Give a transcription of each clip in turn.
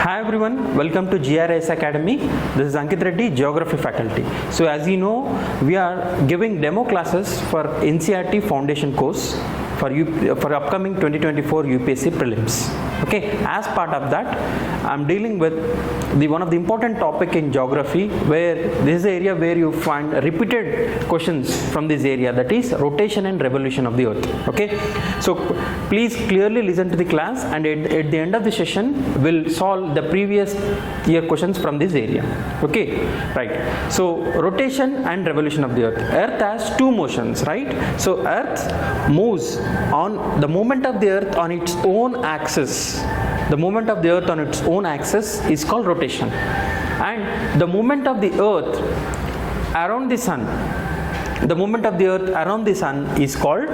Hi everyone, welcome to GR IAS Academy. This is Ankit Reddy, Geography faculty. So as you know, we are giving demo classes for Ncert Foundation course for upcoming 2024 UPSC prelims. Okay, as part of that, I'm dealing with one of the important topic in geography, where this is the area where you find repeated questions from this area, that is rotation and revolution of the earth. Okay, so please clearly listen to the class, and at the end of the session we'll solve the previous year questions from this area. Okay, right. So rotation and revolution of the earth has two motions, right? So earth moves on the movement of the earth on its own axis. The movement of the earth on its own axis is called rotation, and the movement of the earth around the sun, the movement of the earth around the sun is called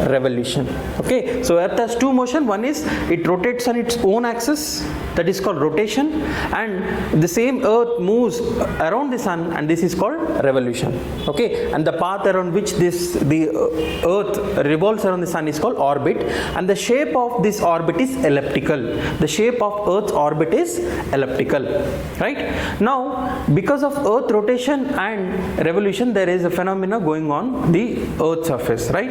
revolution. Okay, so earth has two motion. One is it rotates on its own axis, that is called rotation, and the same earth moves around the sun, and this is called revolution. Okay, and the path around which the earth revolves around the sun is called orbit, and the shape of this orbit is elliptical. The shape of earth's orbit is elliptical, right? Now, because of earth rotation and revolution, there is a phenomena going on the earth surface, right?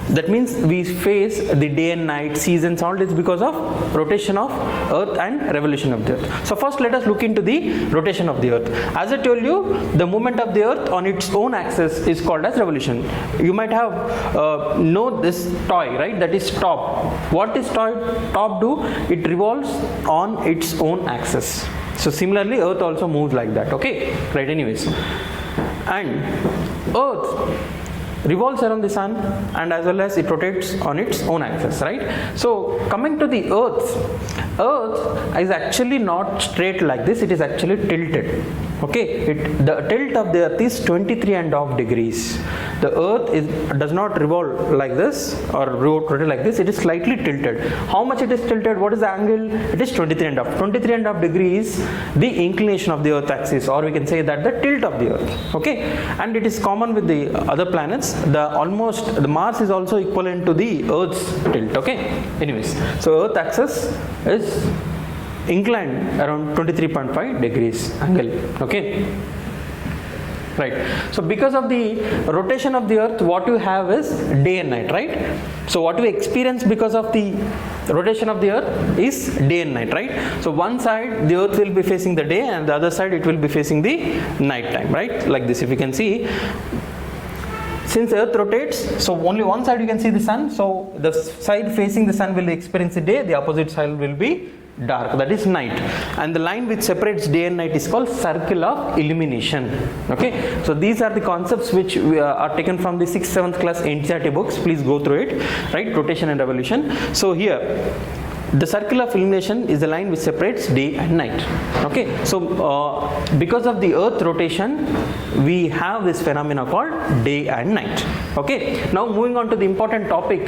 That means we face the day and night, seasons, all this because of rotation of earth and revolution of the earth. So first let us look into the rotation of the earth. As I told you, the movement of the earth on its own axis is called as revolution. You might have know this toy, right? That is top. What is top do? It revolves on its own axis. So similarly, earth also moves like that. Okay, right? Anyways, and earth revolves around the sun, and as well as it rotates on its own axis, right? So coming to the earth is actually not straight like this, it is actually tilted. Okay, the tilt of the earth is 23.5 degrees. The earth does not revolve like this or rotate like this, it is slightly tilted. How much it is tilted? What is the angle? It is 23.5. 23.5 degrees the inclination of the earth axis, or we can say that the tilt of the earth. Okay, and it is common with the other planets. The Mars is also equivalent to the earth's tilt. Okay, anyways, so earth axis is inclined around 23.5 degrees angle. Okay, right. So because of the rotation of the earth, what you have is day and night, right? So what we experience because of the rotation of the earth is day and night, right? So one side the earth will be facing the day, and the other side it will be facing the night time, right? Like this, if you can see, since earth rotates, so only one side you can see the sun, so the side facing the sun will experience the day, the opposite side will be dark, that is night, and the line which separates day and night is called circle of illumination. Okay, so these are the concepts which are taken from the 6th 7th class Ncert books. Please go through it, right? Rotation and revolution. So here the circle of illumination is the line which separates day and night. Okay, so because of the earth rotation, we have this phenomena called day and night. Okay, now moving on to the important topic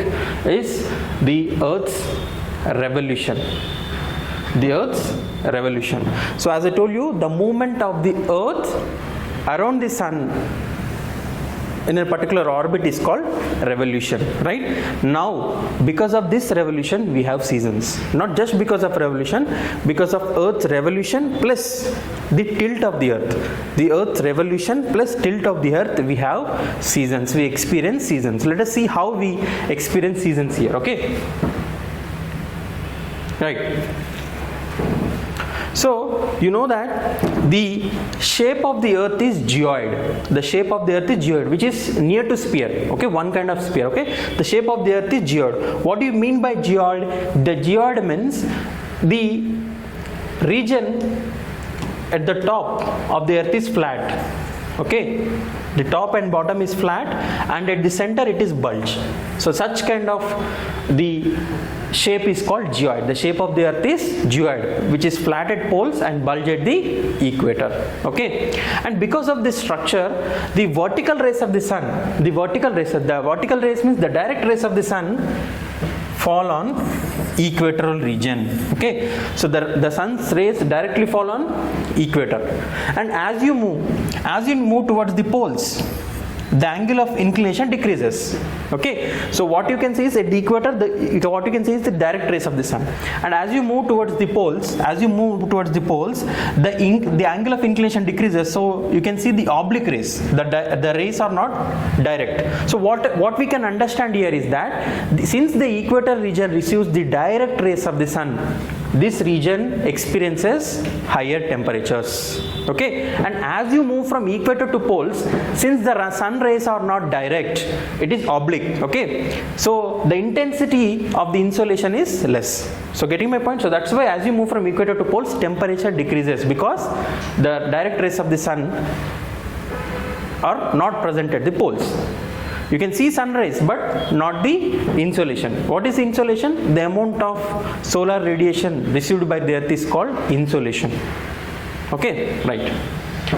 is the earth's revolution. The earth's revolution. So as I told you, the movement of the earth around the sun in a particular orbit is called revolution, right? Now because of this revolution we have seasons. Not just because of revolution, because of earth's revolution plus the tilt of the earth. The earth's revolution plus tilt of the earth, we have seasons. We experience seasons. Let us see how we experience seasons here. Okay, right. So you know that the shape of the earth is geoid. The shape of the earth is geoid, which is near to sphere. Okay, one kind of sphere. Okay, the shape of the earth is geoid. What do you mean by geoid? The geoid means the region at the top of the earth is flat. Okay, the top and bottom is flat, and at the center it is bulge. So such kind of the shape is called geoid. The shape of the earth is geoid, which is flat at poles and bulge at the equator. Okay, and because of this structure, the vertical rays of the sun, the vertical rays means the direct rays of the sun fall on equatorial region. Okay, so the sun's rays directly fall on equator, and as you move towards the poles, the angle of inclination decreases. Okay, so what you can see is at the equator, what you can see is the direct rays of the sun, and as you move towards the poles, the angle of inclination decreases. So you can see the oblique rays, the rays are not direct. So what we can understand here is that since the equator region receives the direct rays of the sun, this region experiences higher temperatures. Okay, and as you move from equator to poles, since the sun rays are not direct, it is oblique. Okay, so the intensity of the insolation is less. So getting my point? So that's why as you move from equator to poles, temperature decreases, because the direct rays of the sun are not present at the poles. You can see sun rays but not the insolation. What is insolation? The amount of solar radiation received by the earth is called insolation. Okay, right.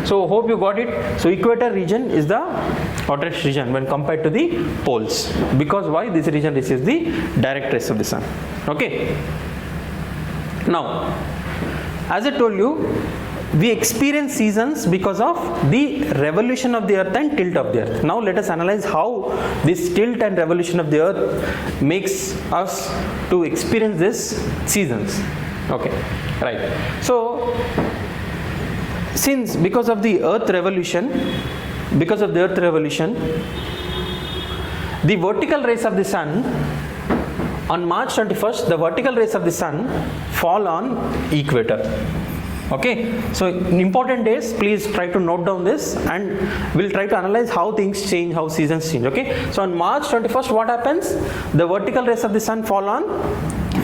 So hope you got it. So equator region is the hottest region when compared to the poles, because why? This region receives the direct rays of the sun. Okay. Now, as I told you, we experience seasons because of the revolution of the earth and tilt of the earth. Now let us analyze how this tilt and revolution of the earth makes us to experience these seasons. Okay, right. So since because of the earth revolution, the vertical rays of the sun on March 21st, the vertical rays of the sun fall on equator. Okay, so important days, please try to note down this, and we'll try to analyze how things change, how seasons change. Okay, so on March 21st, what happens? The vertical rays of the sun fall on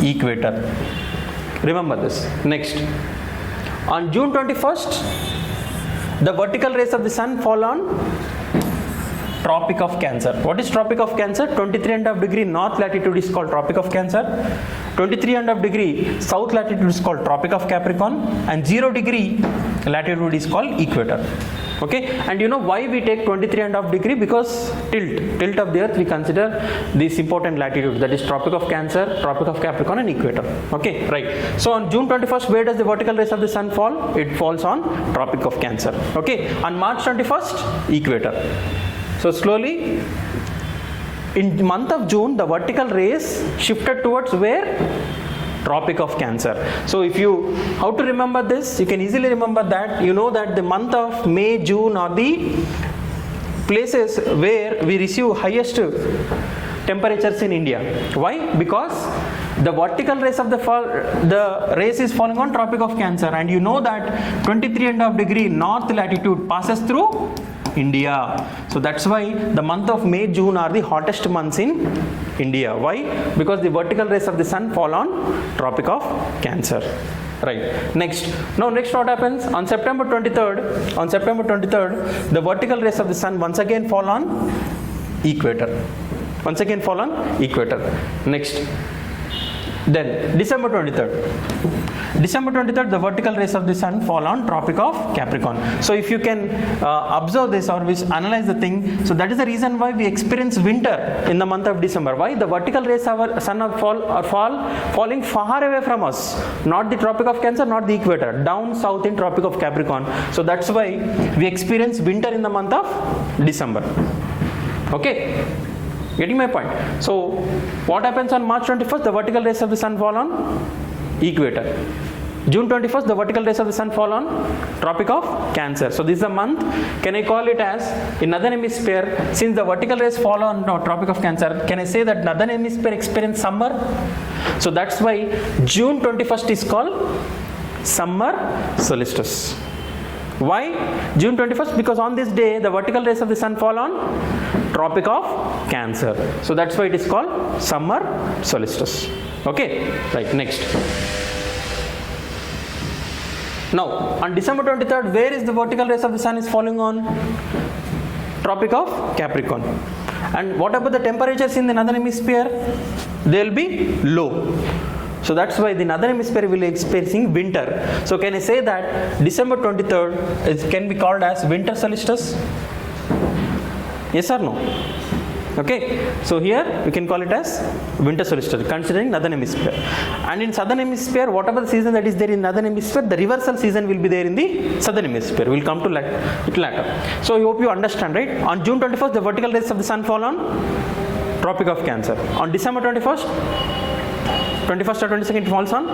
equator. Remember this. Next, on June 21st, the vertical rays of the sun fall on Tropic of Cancer. What is Tropic of Cancer? 23.5 degree north latitude is called Tropic of Cancer. 23.5 degree south latitude is called Tropic of Capricorn, and 0 degree latitude is called equator. Okay, and you know why we take 23.5 degree? Because tilt of the earth we consider these important latitudes, that is Tropic of Cancer, Tropic of Capricorn and equator. Okay, right. So on June 21st, where does the vertical rays of the sun fall? It falls on Tropic of Cancer. Okay, on March 21st, equator. So slowly, in the month of June, the vertical rays shifted towards where? Tropic of Cancer. So if you, how to remember this? You can easily remember that. You know that the month of May, June are the places where we receive highest temperatures in India. Why? Because the vertical rays of the rays is falling on Tropic of Cancer, and you know that 23.5 degree north latitude passes through India. So that's why the month of May, June are the hottest months in India. Why? Because the vertical rays of the sun fall on Tropic of Cancer. Right. Next. Now next what happens? On September 23rd, the vertical rays of the sun once again fall on equator. Next. Then December 23rd. The vertical rays of the sun fall on Tropic of Capricorn. So if you can observe this or analyze the thing, so that is the reason why we experience winter in the month of December. Why? The vertical rays of our sun are falling far away from us, not the Tropic of Cancer, not the equator, down south in Tropic of Capricorn. So that's why we experience winter in the month of December. Okay, getting my point? So what happens on March 21st? The vertical rays of the sun fall on equator. June 21st, the vertical rays of the sun fall on Tropic of Cancer. So this is a month. Can I call it as in Northern Hemisphere? Since the vertical rays fall on Tropic of Cancer, can I say that Northern Hemisphere experience summer? So that's why June 21st is called summer solstice. Why June 21st? Because on this day the vertical rays of the sun fall on Tropic of Cancer. So that's why it is called summer solstice. Okay, right. Next. Now on December 23rd, where is the vertical rays of the sun is falling on? Tropic of Capricorn. And what about the temperatures in the Northern Hemisphere? They will be low. So that's why the Northern Hemisphere will be experiencing winter. So can I say that December 23rd can be called as winter solstice? Yes or no? Okay, so here we can call it as winter solstice considering northern hemisphere. And in southern hemisphere, whatever the season that is there in northern hemisphere, the reversal season will be there in the southern hemisphere. We'll come to it later. So I hope you understand, right? On June 21st, the vertical rays of the sun fall on Tropic of Cancer. On December 21st or 22nd, it falls on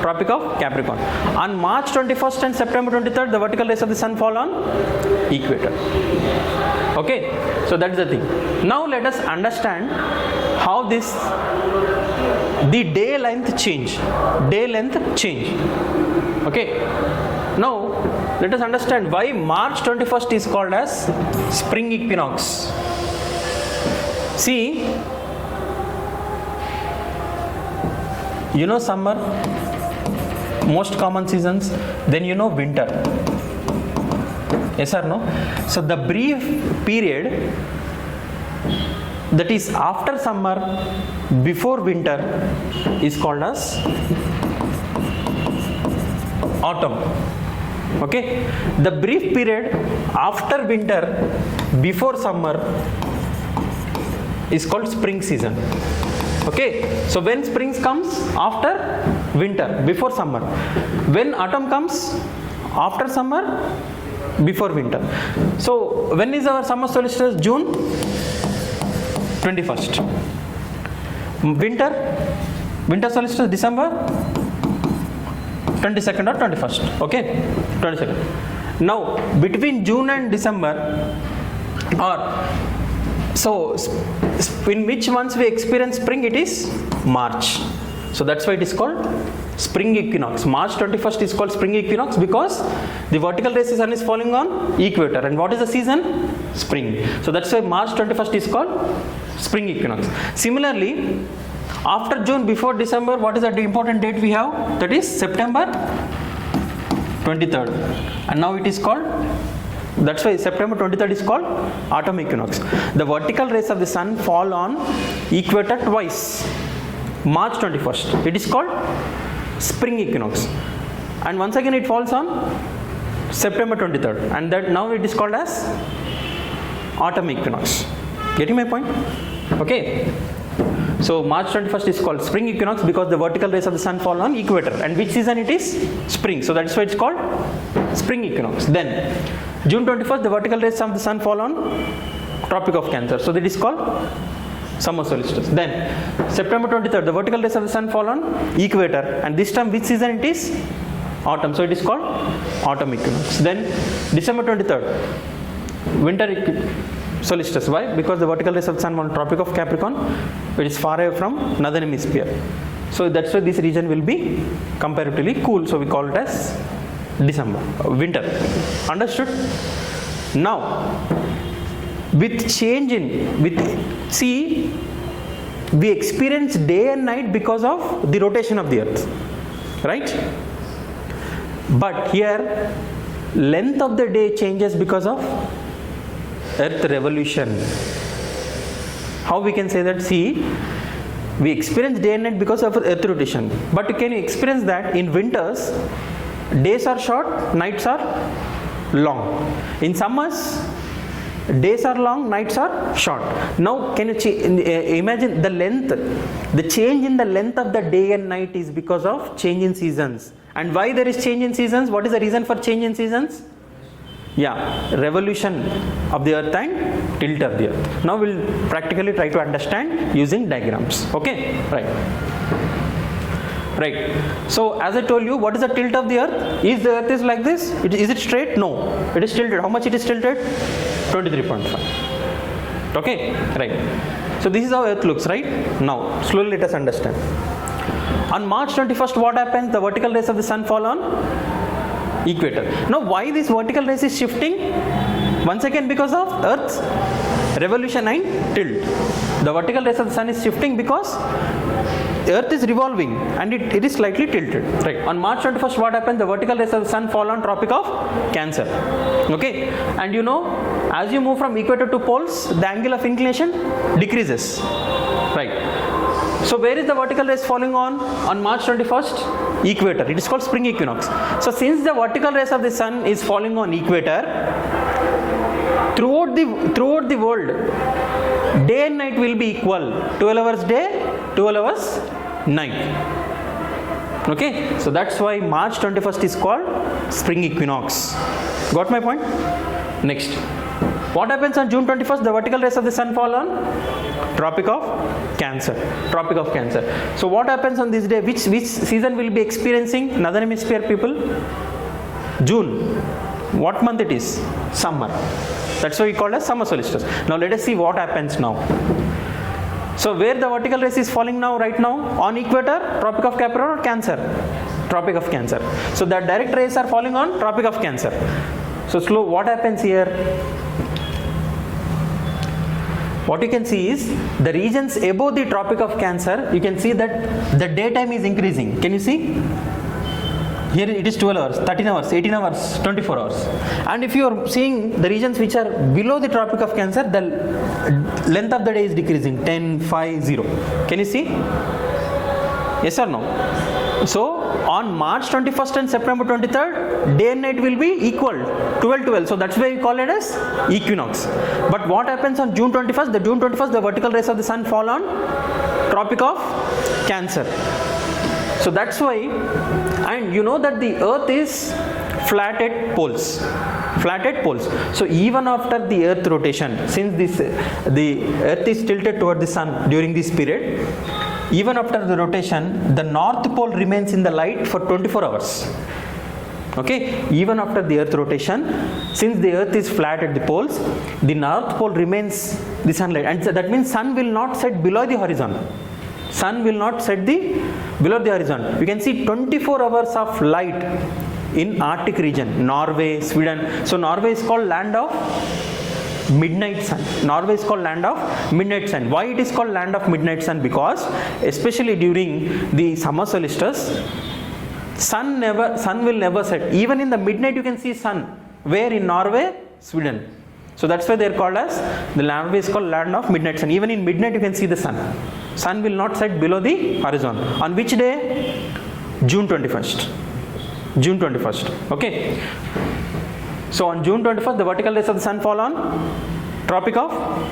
Tropic of Capricorn. On March 21st and September 23rd, the vertical rays of the sun fall on equator. Okay, so that's the thing. Now let us understand how the day length change. Okay, now let us understand why March 21st is called as spring equinox. See, you know summer, most common seasons, then you know winter. Yes or no? So the brief period that is after summer, before winter is called as autumn. Okay, the brief period after winter, before summer is called spring season. Okay, so when spring comes after winter, before summer. When autumn comes after summer, before winter. So when is our summer solstice? June 21st. Winter solstice December 22nd or 21st. Okay, 22nd. Now between June and December, or so in which months we experience spring? It is March. So that's why it is called spring equinox. March 21st is called spring equinox because the vertical rays of the sun is falling on equator. And what is the season? Spring. So that's why March 21st is called spring equinox. Similarly, after June, before December, what is the important date we have? That is September 23rd. And now it is called, that's why September 23rd is called autumn equinox. The vertical rays of the sun fall on equator twice. March 21st, it is called spring equinox, and once again it falls on September 23rd, and that now it is called as autumn equinox. Getting my point? Okay, so March 21st is called spring equinox because the vertical rays of the sun fall on equator, and which season it is? Spring. So that's why it's called spring equinox. Then June 21st, the vertical rays of the sun fall on Tropic of Cancer, so that is called summer solstice. Then September 23rd, the vertical rays of the sun fall on equator, and this time which season it is? Autumn, so it is called autumn equinox. Then December 23rd, winter solstice. Why? Because the vertical rays of the sun on Tropic of Capricorn, which is far away from northern hemisphere. So that's why this region will be comparatively cool, so we call it as December, winter. Understood? Now with change in, see, we experience day and night because of the rotation of the earth, right? But here length of the day changes because of earth revolution. How we can say that? See, we experience day and night because of earth rotation, but can you experience that in winters days are short, nights are long. In summers days are long, nights are short. Now can you imagine the length, the change in the length of the day and night is because of change in seasons. And why there is change in seasons? What is the reason for change in seasons? Yeah, revolution of the earth and tilt of the earth. Now we'll practically try to understand using diagrams. Okay, right. So as I told you, what is the tilt of the earth? Is the earth is like this? Is it straight? No, it is tilted. How much it is tilted? 23.5. Okay, right. So this is how earth looks, right? Now slowly let us understand. On March 21st, what happens? The vertical rays of the sun fall on equator. Now why this vertical rays is shifting? Once again because of earth's revolution and tilt. The vertical rays of the sun is shifting because earth is revolving and it is slightly tilted, right? On March 21st, what happens? The vertical rays of the sun fall on Tropic of Cancer. Okay, and you know, as you move from equator to poles, the angle of inclination decreases, right? So where is the vertical rays falling on March 21st? Equator. It is called spring equinox. So since the vertical rays of the sun is falling on equator, throughout the world, day and night will be equal. 12 hours day, 12 hours night. Okay, so that's why March 21st is called spring equinox. Got my point? Next, what happens on June 21st? The vertical rays of the sun fall on Tropic of Cancer. Tropic of Cancer. So what happens on this day? Which season will be experiencing Northern Hemisphere people? June. What month it is? Summer. That's why we call it as summer solstice. Now let us see what happens now. So where the vertical rays is falling now, right now? On equator, Tropic of Capricorn or Cancer? Tropic of Cancer. So the direct rays are falling on Tropic of Cancer. So slow, what happens here? What you can see is the regions above the Tropic of Cancer, you can see that the daytime is increasing. Can you see? Here it is 12 hours, 13 hours, 18 hours, 24 hours. And if you are seeing the regions which are below the Tropic of Cancer, the length of the day is decreasing, 10, 5, 0. Can you see? Yes or no? So on March 21st and September 23rd, day and night will be equal, 12-12. So that's why we call it as equinox. But what happens on June 21st? The June 21st, the vertical rays of the sun fall on Tropic of Cancer. So that's why, and you know that the earth is flat at poles. Flat at poles. So even after the earth rotation, since the earth is tilted toward the sun during this period, even after the rotation, the north pole remains in the light for 24 hours. Okay, even after the earth rotation, since the earth is flat at the poles, the north pole remains the sunlight, and so that means sun will not set below the horizon. Sun will not set below the horizon. You can see 24 hours of light in Arctic region, Norway, Sweden. So Norway is called land of midnight sun. Norway is called land of midnight sun. Why it is called land of midnight sun? Because especially during the summer solstice, sun will never set. Even in the midnight you can see sun. Where? In Norway, Sweden. So that's why they are called as, the Norway is called land of midnight sun. Even in midnight you can see the sun. Sun will not set below the horizon. On which day? June 21st. June 21st. Okay. So on June 21st, the vertical rays of the sun fall on Tropic of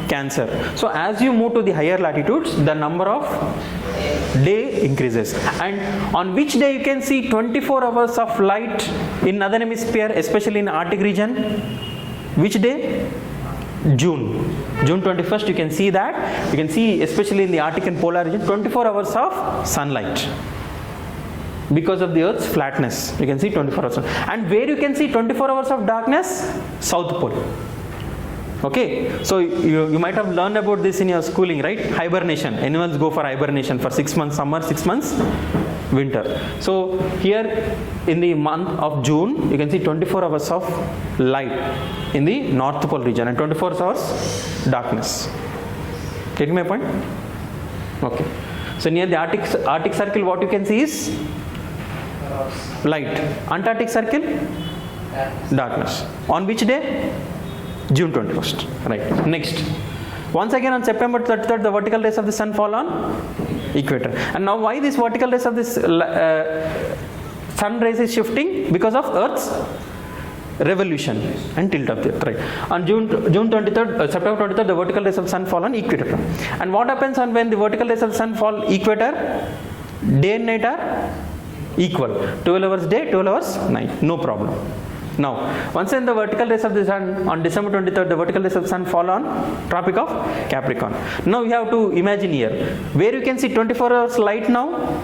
Cancer. So as you move to the higher latitudes, the number of day increases. And on which day you can see 24 hours of light in Northern Hemisphere, especially in Arctic region? Which day? June. June 21st, you can see that. You can see, especially in the Arctic and polar region, 24 hours of sunlight. Because of the earth's flatness, you can see 24 hours. And where you can see 24 hours of darkness? South pole. Okay, so you might have learned about this in your schooling, right? Hibernation. Animals go for hibernation for 6 months summer, 6 months winter. So here in the month of June, you can see 24 hours of light in the North Pole region and 24 hours darkness. Getting my point? Okay. So near the Arctic Circle, what you can see is light. Antarctic Circle, darkness. On which day? June 21st. Right. Next. Once again on September 33rd, the vertical rays of the sun fall on equator. And now why this vertical rays of this sun rays is shifting? Because of Earth's revolution and tilt of the earth. Right. On June 23rd, September 23rd, the vertical rays of the sun fall on equator. And what happens when the vertical rays of the sun fall equator? Day and night are equal. 12 hours day, 12 hours night. No problem. Now, once in the vertical rays of the sun on December 23rd, the vertical rays of the sun fall on Tropic of Capricorn. Now you have to imagine here, where you can see 24 hours light now.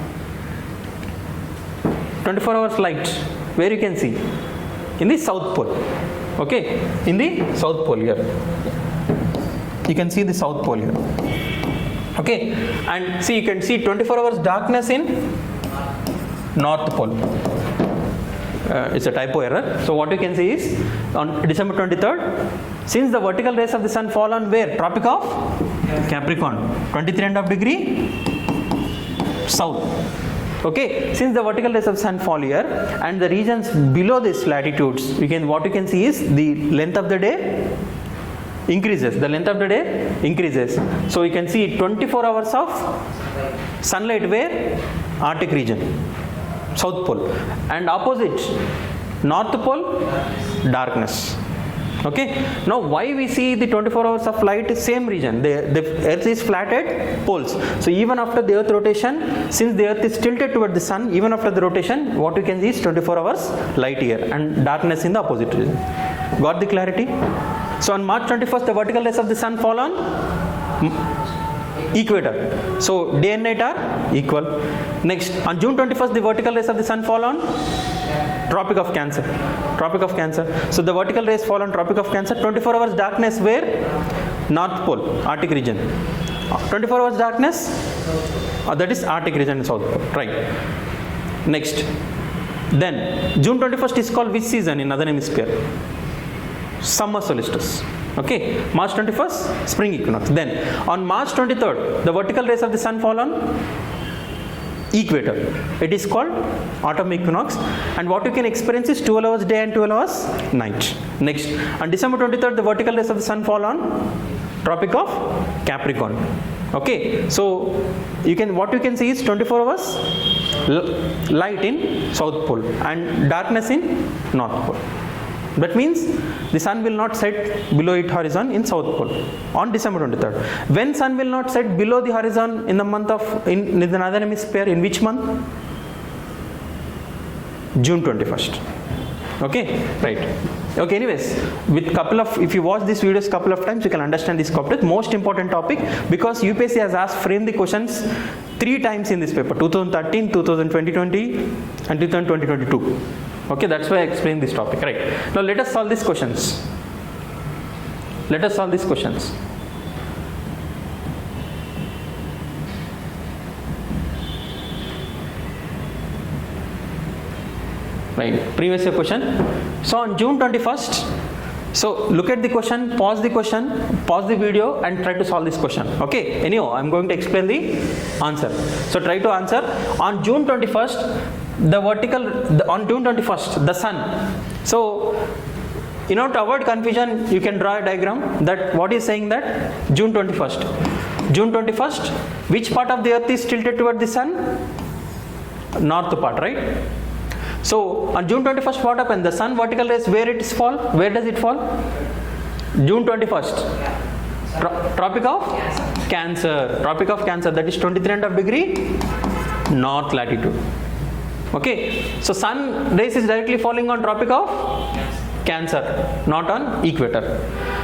24 hours light. Where you can see? In the South Pole. Okay, in the South Pole here. You can see the South Pole here. Okay, and see, you can see 24 hours darkness in North Pole. It's a typo error. So what you can see is on December 23rd, since the vertical rays of the sun fall on where? Tropic of Capricorn, 23.5 degree south. Okay, since the vertical rays of the sun fall here and the regions below this latitudes, what you can see is the length of the day increases. The length of the day increases. So you can see 24 hours of sunlight where? Arctic region. South Pole, and opposite North Pole, darkness. Okay, now why we see the 24 hours of light is same region. The earth is flat at poles. So even after the earth rotation, since the earth is tilted toward the sun, even after the rotation, what you can see is 24 hours light here and darkness in the opposite region. Got the clarity? So on March 21st, the vertical rays of the sun fall on equator. So day and night are equal. Next, on June 21st, the vertical rays of the sun fall on Tropic of Cancer. Tropic of Cancer. So the vertical rays fall on Tropic of Cancer. 24 hours darkness where? North Pole, Arctic region. 24 hours darkness, that is Arctic region and South Pole. Right. Next. Then June 21st is called which season in Northern Hemisphere? Summer solstice. Okay. March 21st, spring equinox. Then on March 23rd, the vertical rays of the sun fall on equator. It is called autumn equinox, and what you can experience is 12 hours day and 12 hours night. Next, on December 23rd, the vertical rays of the sun fall on Tropic of Capricorn. Okay, so what you can see is 24 hours light in South Pole and darkness in North Pole. That means the sun will not set below its horizon in South Pole on December 23rd. When sun will not set below the horizon in the month of, in the Northern Hemisphere, in which month? June 21st. Okay, right. Okay, anyways, with couple of, if you watch these videos couple of times, you can understand this concept. Most important topic, because UPSC has asked frame the questions 3 times in this paper, 2013, 2020 and 2022. Okay, that's why I explained this topic. Right. Now let us solve these questions. Let us solve these questions. Right. Previous year question. So on June 21st, so look at the question, pause the video and try to solve this question. Okay. Anyhow, I'm going to explain the answer. So try to answer. On June 21st, on June 21st, the sun. So, to avoid confusion, you can draw a diagram that what is saying that June 21st. June 21st, which part of the earth is tilted toward the sun? North part, right? So, on June 21st, what happened? The sun vertical rays, where it is fall? Where does it fall? June 21st. Tropic of Cancer. Tropic of Cancer, that is 23.5 degree north latitude. Okay, so sun rays is directly falling on Tropic of Cancer, not on equator.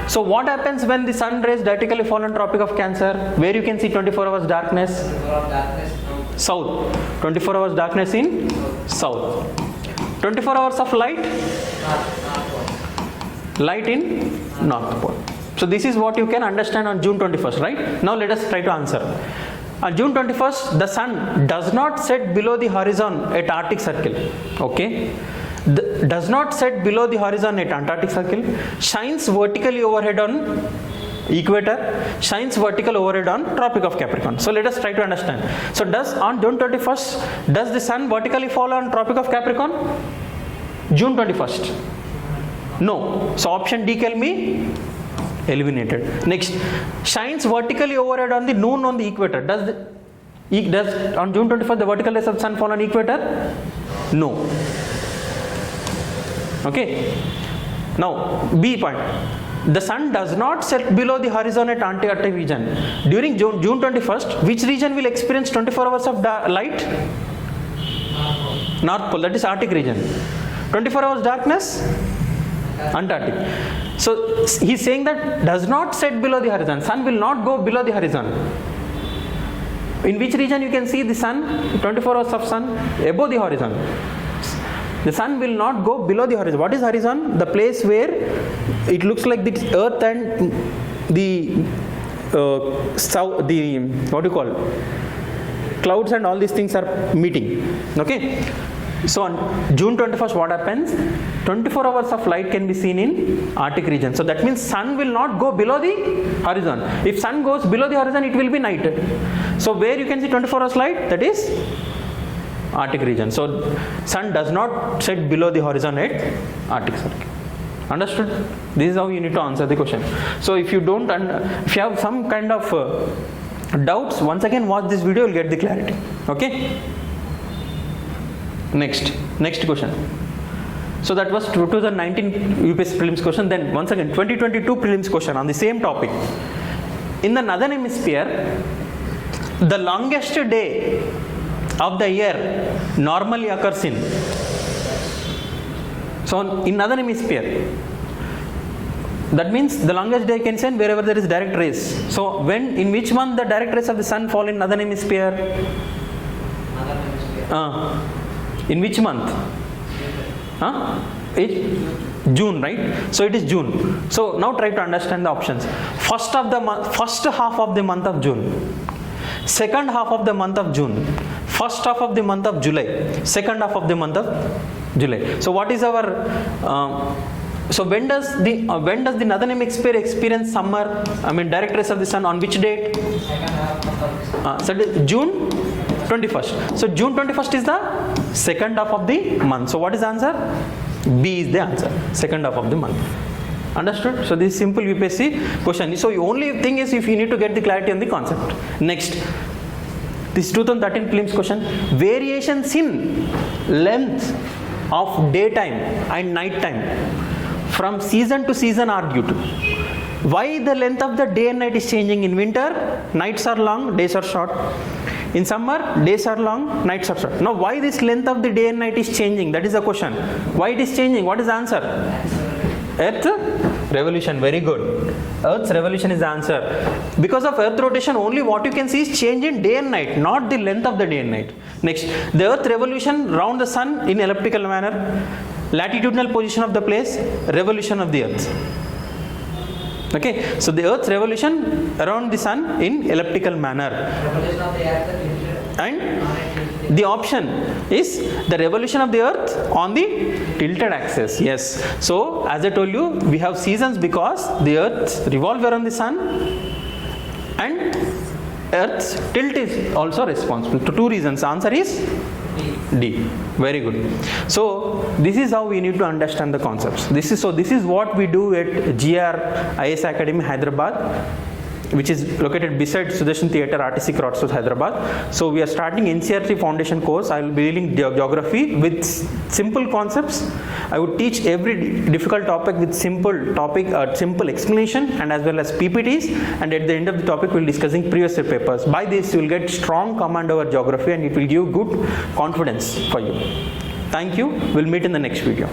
So what happens when the sun rays directly fall on Tropic of Cancer? Where you can see 24 hours darkness? South. 24 hours darkness in south. 24 hours of light? Light in North Pole. So this is what you can understand on June 21st, right? Now let us try to answer. On June 21st, the sun does not set below the horizon at Arctic Circle. Okay, does not set below the horizon at Antarctic Circle, shines vertically overhead on equator, shines vertical overhead on Tropic of Capricorn. So let us try to understand. So on June 21st, does the sun vertically fall on Tropic of Capricorn? June 21st. No. So option D can be eliminated. Next, shines vertically overhead on the noon on the equator. Does on June 21st the vertical rays of the sun fall on equator? No. Okay. Now B point. The sun does not set below the horizon at Antarctic region. During June 21st, which region will experience 24 hours of light? North Pole, that is Arctic region. 24 hours darkness? Antarctic. So he's saying that does not set below the horizon. Sun will not go below the horizon. In which region you can see the sun? 24 hours of sun above the horizon. The sun will not go below the horizon. What is horizon? The place where it looks like the earth and the what do you call, clouds and all these things are meeting. Okay. So on June 21st, what happens? 24 hours of light can be seen in Arctic region. So that means sun will not go below the horizon. If sun goes below the horizon, it will be night. So where you can see 24 hours light, that is Arctic region. So sun does not set below the horizon at Arctic Circle. Understood? This is how you need to answer the question. So if you don't, if you have some kind of doubts, once again watch this video, you'll get the clarity. Okay. Next question. So that was 2019 UPSC prelims question. Then once again 2022 prelims question on the same topic. In the northern hemisphere, the longest day of the year normally occurs in. So in northern hemisphere, that means the longest day can send wherever there is direct rays. So when, in which month the direct rays of the sun fall in northern hemisphere? In which month? June, right? So it is June. So now try to understand the options. First half of the month of June, second half of the month of June, first half of the month of July, second half of the month of July. So what is our so when does the northern hemisphere experience summer? I mean direct rays of the sun on which date? So June 21st. So June 21st is the second half of the month. So what is the answer? B is the answer. Second half of the month. Understood? So this is simple UPSC question. So the only thing is if you need to get the clarity on the concept. Next, this 2013 prelims question. Variations in length of daytime and night time from season to season are due to. Why the length of the day and night is changing? In winter, nights are long, days are short. In summer, days are long, nights are short. Now, why this length of the day and night is changing? That is the question. Why it is changing? What is the answer? Earth revolution. Very good. Earth's revolution is the answer. Because of Earth rotation, only what you can see is change in day and night, not the length of the day and night. Next, the Earth revolution round the sun in elliptical manner, latitudinal position of the place, revolution of the Earth. Okay, so the Earth's revolution around the sun in elliptical manner. Revolution of the Earth and the option is the revolution of the Earth on the tilted axis. Yes. So as I told you, we have seasons because the Earth revolves around the sun and Earth's tilt is also responsible. To two reasons. Answer is D. Very good. So this is how we need to understand the concepts. This is what we do at GR IAS Academy, Hyderabad, which is located beside Sudarshan Theatre, RTC Crossroads, Hyderabad. So we are starting Ncert foundation course. I will be dealing geography with simple concepts. I would teach every difficult topic with simple explanation and as well as PPTs. And at the end of the topic, we will be discussing previous year papers. By this, you will get strong command over geography and it will give good confidence for you. Thank you. We'll meet in the next video.